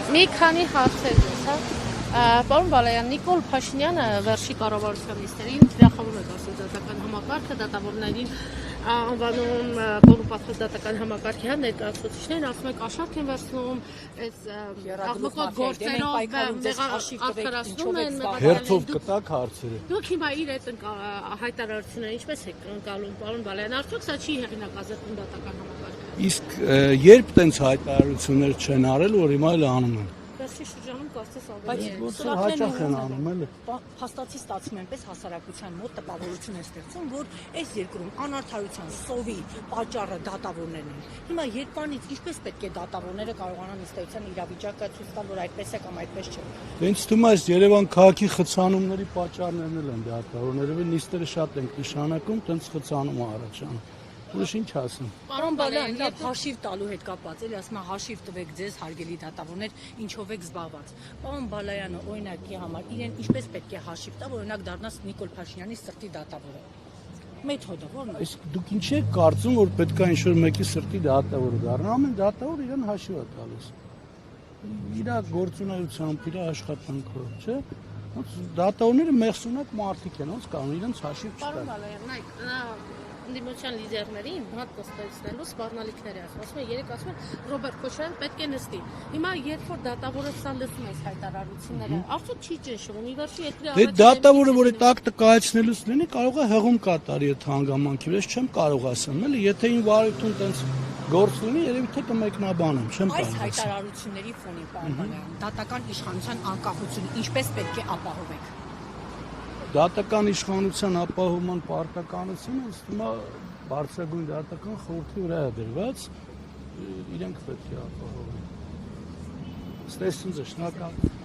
Մի քանի հարցեր ես, հա։ Պարոն Բալայան, Նիկոլ Փաշինյանը վերջի կառավարության նիստերին թիրախավում է դատական համակարգը, դատավորներին անվանում կոռուպացիա դատական համակարգի ներկայացուցիչներն, ասում եք աշարք են վերցնում, այս աղմկոտ գործերով արտարացնում են։ Հերթով կտակ հարցերը։ Դուք հիմա իր այդ հայտարարությունները ինչպես եք ընկալում, պարոն Բալայան, արդյոք սա չի հեղինակազրկում դատական համակարգը։ Իսկ երբ տենց հայտարարություններ չեն արել, որ հիմա էլ անում են։ Վերջի շրջանում կարծես Բայց ոնց հաճախ են անում, էլի։ Փաստացի ստացվում է այնպես հասարակության մոտ տպավորություն է ստեղծում, որ այս երկրում անարդարության սովի պատճառը դատավորներն են։ Հիմա երբանից ինչպես պետք է դատավորները կարողանան ըստ էության իրավիճակը ցույց տալ, որ այդպես է կամ այդպես չէ։ Ինձ թվում է, Երևան քաղաքի խցանումների պատճառներն էլ են դատավորները, նիստերը շատ են նշանակում, տենց խցանում առաջանում։ Ուրիշ ինչ ասեմ։ Պարոն Բալայան, լավ հաշիվ տալու հետ կապված, էլի ասում եմ հաշիվ տվեք ձեզ հարգելի դատավորներ, ինչով եք զբաղված։ Պարոն Բալայանը օրինակի համար իրեն ինչպես պետք է հաշիվ տա, որ օրինակ դառնաս Նիկոլ Փաշինյանի սրտի դատավորը։ Մեթոդը ո՞րն է։ Իսկ դուք ինչ եք կարծում, որ պետք է ինչ-որ մեկի սրտի դատավորը դառնա, ամեն դատավոր իրեն հաշիվ է տալիս։ Իր գործունեությամբ, իր աշխատանքով, չէ՞։ Ոնց դատավորները մեղսունակ մարդիկ են, ոնց կարող իրենց հաշիվ չտալ։ Պարոն Բալայան, նայեք, ընդդիմության լիդերներին հատ կստացնելու սպառնալիքների ասում են, երեք ասում են Ռոբերտ Քոչարյան պետք է նստի։ Հիմա երբ որ դատավորը սա լսում է հայտարարությունները, արդյոք չի ճնշվում, ի վերջո երկրի Դե դատավորը, որ այդ ակտը կայացնելուց լինի, կարող է հեղում կատարի այդ հանգամանքի վրա, չեմ կարող ասեմ, էլի, եթե ին վարույթուն տենց գործ լինի, երևի թե կմեկնաբանեմ, չեմ կարող։ Այս հայտարարությունների ֆոնին, պարոն Բալայան, դատական իշխանության անկախությունը ինչպես պետք է ապահովեք։ Դատական իշխանության ապահովման պարտականությունը ըստ իմը բարձրագույն դատական խորհրդի վրա է դրված, իրենք պետք է ապահովեն։ Ստեսնձը շնորհակալ։